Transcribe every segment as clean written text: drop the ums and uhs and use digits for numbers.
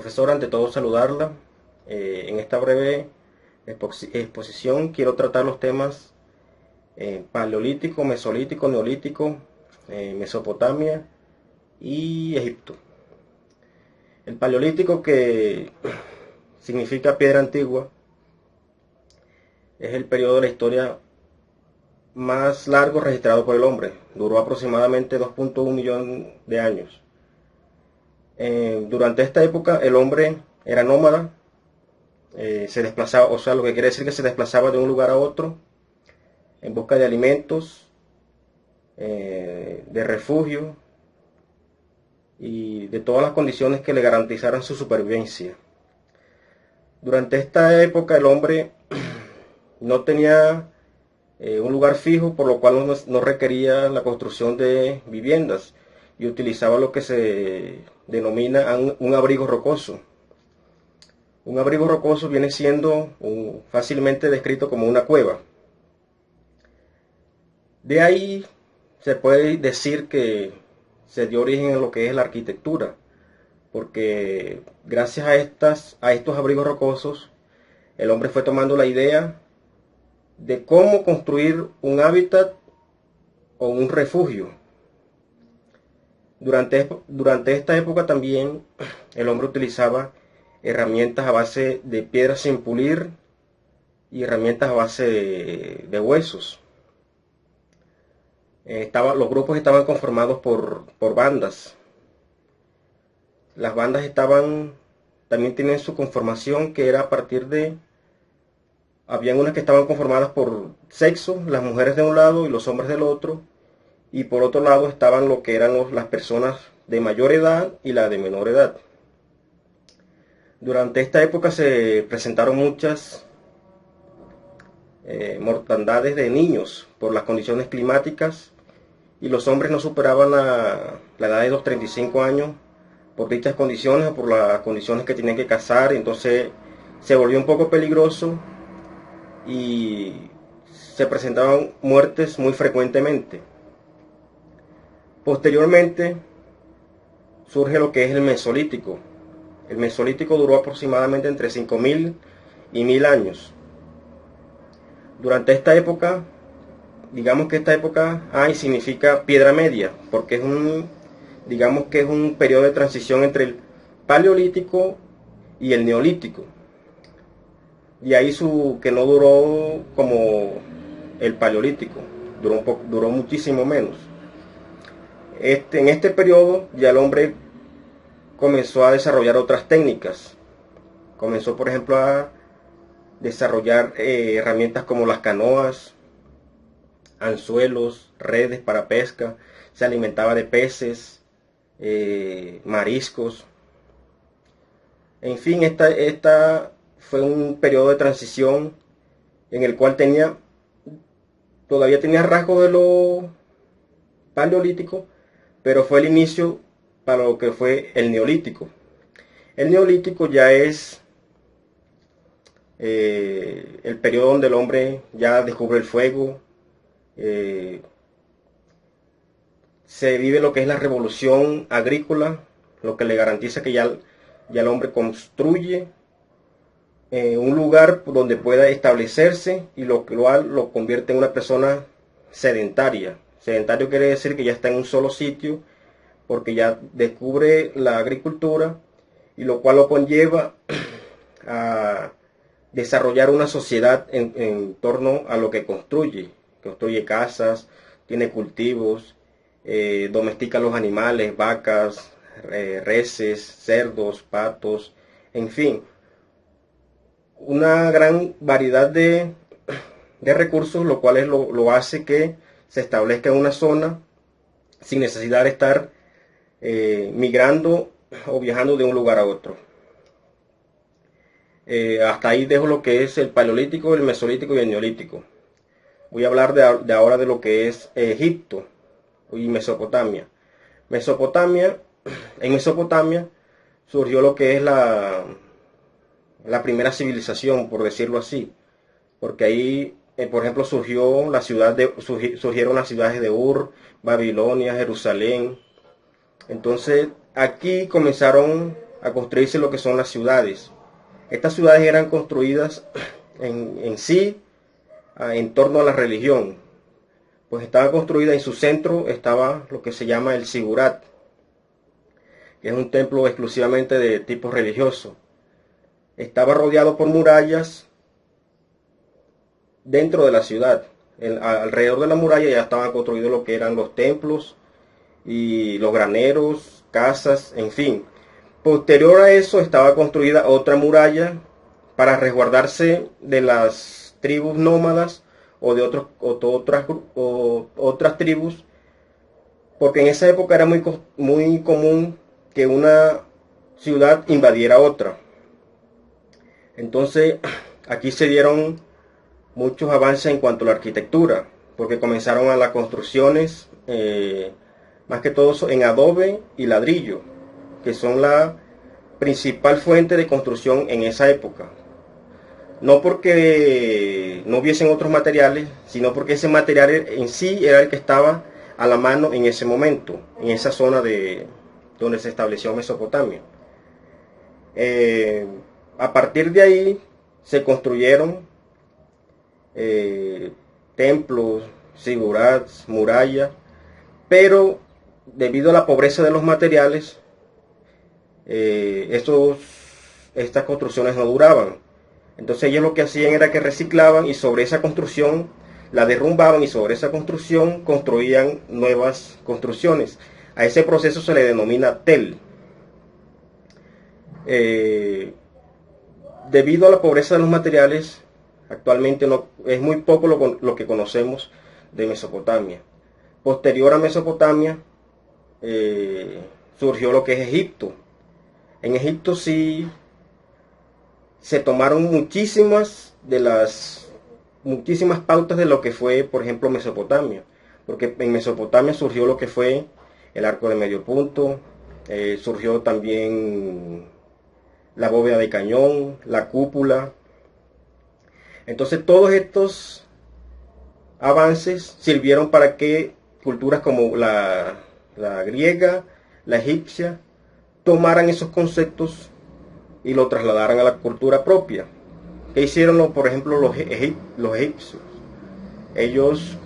Profesora, ante todo saludarla. En esta breve exposición quiero tratar los temas paleolítico, mesolítico, neolítico, Mesopotamia y Egipto. El paleolítico, que significa piedra antigua, es el periodo de la historia más largo registrado por el hombre. Duró aproximadamente 2.1 millones de años. Durante esta época el hombre era nómada, se desplazaba, o sea, lo que quiere decir que se desplazaba de un lugar a otro en busca de alimentos, de refugio y de todas las condiciones que le garantizaran su supervivencia. Durante esta época el hombre no tenía un lugar fijo, por lo cual no requería la construcción de viviendas y utilizaba lo que se denomina un abrigo rocoso. Un abrigo rocoso viene siendo fácilmente descrito como una cueva. De ahí se puede decir que se dio origen a lo que es la arquitectura, porque gracias a estos abrigos rocosos, el hombre fue tomando la idea de cómo construir un hábitat o un refugio. Durante esta época también el hombre utilizaba herramientas a base de piedras sin pulir y herramientas a base de huesos. Los grupos estaban conformados por bandas. Las bandas también tienen su conformación, que era a partir de... Habían unas que estaban conformadas por sexo, las mujeres de un lado y los hombres del otro. Y por otro lado estaban lo que eran las personas de mayor edad y la de menor edad. Durante esta época se presentaron muchas mortandades de niños por las condiciones climáticas, y los hombres no superaban la edad de los 35 años por dichas condiciones o por las condiciones que tenían que casar. Entonces se volvió un poco peligroso y se presentaban muertes muy frecuentemente. Posteriormente surge lo que es el Mesolítico. El Mesolítico duró aproximadamente entre 5000 y 1000 años. Durante esta época, digamos que esta época significa piedra media, porque digamos que es un periodo de transición entre el Paleolítico y el Neolítico. Y ahí que no duró como el Paleolítico, duró muchísimo menos. En este periodo ya el hombre comenzó a desarrollar otras técnicas. Comenzó, por ejemplo, a desarrollar herramientas como las canoas, anzuelos, redes para pesca. Se alimentaba de peces, mariscos. En fin, esta fue un periodo de transición en el cual todavía tenía rasgos de lo paleolítico, pero fue el inicio para lo que fue el neolítico. El neolítico ya es el periodo donde el hombre ya descubre el fuego, se vive lo que es la revolución agrícola, lo que le garantiza que ya el hombre construye un lugar donde pueda establecerse, y lo cual lo convierte en una persona sedentaria. Sedentario quiere decir que ya está en un solo sitio, porque ya descubre la agricultura, y lo cual lo conlleva a desarrollar una sociedad en torno a lo que construye. Construye casas, tiene cultivos, domestica los animales, vacas, reses, cerdos, patos, en fin, una gran variedad de recursos, lo cual lo hace que se establezca en una zona sin necesidad de estar migrando o viajando de un lugar a otro. Hasta ahí dejo lo que es el Paleolítico, el Mesolítico y el Neolítico. Voy a hablar de ahora de lo que es Egipto y Mesopotamia. En Mesopotamia surgió lo que es la primera civilización, por decirlo así, porque ahí, por ejemplo, surgieron las ciudades de Ur, Babilonia, Jerusalén. Entonces aquí comenzaron a construirse lo que son las ciudades. Estas ciudades eran construidas en sí en torno a la religión, pues estaba construida en su centro, estaba lo que se llama el Sigurat, que es un templo exclusivamente de tipo religioso. Estaba rodeado por murallas dentro de la ciudad. Alrededor de la muralla ya estaban construidos lo que eran los templos y los graneros, casas, en fin. Posterior a eso estaba construida otra muralla para resguardarse de las tribus nómadas o de otras tribus, porque en esa época era muy común que una ciudad invadiera otra. Entonces aquí se dieron muchos avances en cuanto a la arquitectura, porque comenzaron a las construcciones, más que todo en adobe y ladrillo, que son la principal fuente de construcción en esa época. No porque no hubiesen otros materiales, sino porque ese material en sí era el que estaba a la mano en ese momento, en esa zona de donde se estableció Mesopotamia. A partir de ahí se construyeron templos, sigurats, murallas, pero debido a la pobreza de los materiales, estas construcciones no duraban. Entonces ellos lo que hacían era que reciclaban y sobre esa construcción la derrumbaban y sobre esa construcción construían nuevas construcciones. A ese proceso se le denomina tel. Debido a la pobreza de los materiales, actualmente es muy poco lo que conocemos de Mesopotamia. Posterior a Mesopotamia surgió lo que es Egipto. En Egipto sí se tomaron muchísimas pautas de lo que fue, por ejemplo, Mesopotamia. Porque en Mesopotamia surgió lo que fue el arco de medio punto, surgió también la bóveda de cañón, la cúpula. Entonces todos estos avances sirvieron para que culturas como la griega, la egipcia, tomaran esos conceptos y lo trasladaran a la cultura propia. ¿Qué hicieron, por ejemplo, los egipcios? Ellos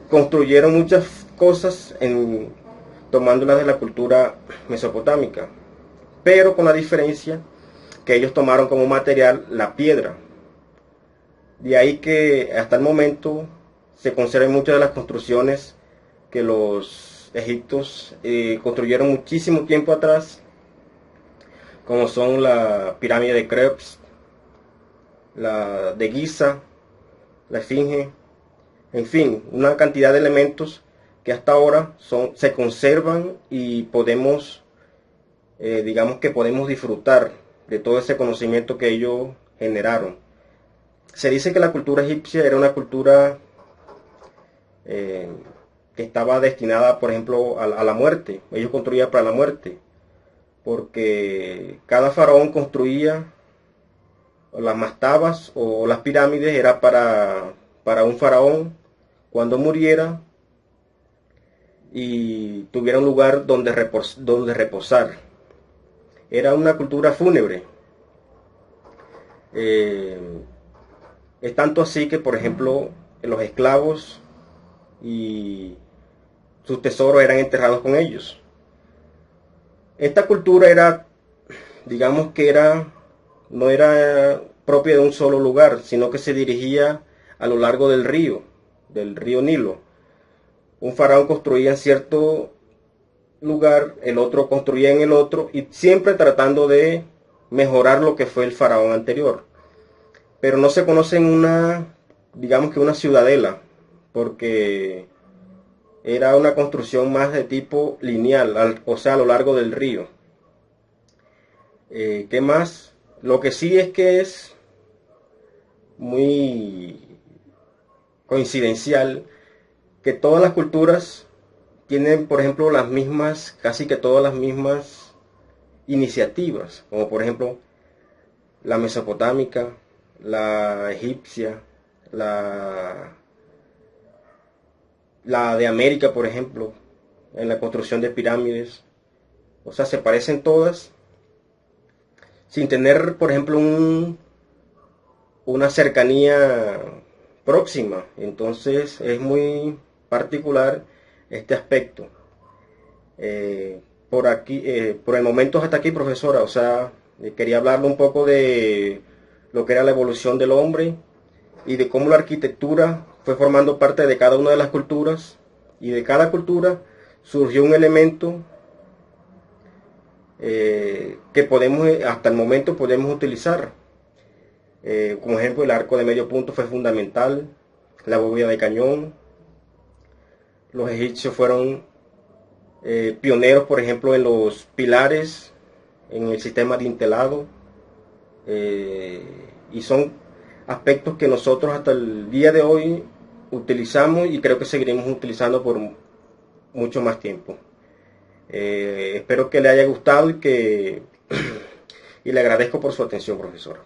construyeron muchas cosas tomándolas de la cultura mesopotámica, pero con la diferencia que ellos tomaron como material la piedra. De ahí que hasta el momento se conservan muchas de las construcciones que los egipcios construyeron muchísimo tiempo atrás, como son la pirámide de Keops, la de Giza, la Esfinge, en fin, una cantidad de elementos que hasta ahora se conservan y podemos, digamos que podemos disfrutar de todo ese conocimiento que ellos generaron. Se dice que la cultura egipcia era una cultura que estaba destinada, por ejemplo, a la muerte. Ellos construían para la muerte, porque cada faraón construía las mastabas o las pirámides, era para un faraón cuando muriera y tuviera un lugar donde reposar. Era una cultura fúnebre. Es tanto así que, por ejemplo, los esclavos y sus tesoros eran enterrados con ellos. Esta cultura era, digamos que no era propia de un solo lugar, sino que se dirigía a lo largo del río Nilo. Un faraón construía en cierto lugar, el otro construía en el otro, y siempre tratando de mejorar lo que fue el faraón anterior. Pero no se conoce digamos que una ciudadela, porque era una construcción más de tipo lineal, o sea, a lo largo del río. ¿Qué más? Lo que sí es que es muy coincidencial que todas las culturas tienen, por ejemplo, casi que todas las mismas iniciativas, como por ejemplo la mesopotámica, la egipcia, la de América, por ejemplo, en la construcción de pirámides. O sea, se parecen todas, sin tener, por ejemplo, una cercanía próxima. Entonces es muy particular este aspecto. Por el momento hasta aquí, profesora. O sea, quería hablarle un poco de lo que era la evolución del hombre y de cómo la arquitectura fue formando parte de cada una de las culturas, y de cada cultura surgió un elemento que podemos, hasta el momento podemos utilizar. Como ejemplo, el arco de medio punto fue fundamental, la bóveda de cañón. Los egipcios fueron pioneros, por ejemplo, en los pilares, en el sistema dintelado, y son aspectos que nosotros hasta el día de hoy utilizamos y creo que seguiremos utilizando por mucho más tiempo. Espero que le haya gustado y le agradezco por su atención, profesor.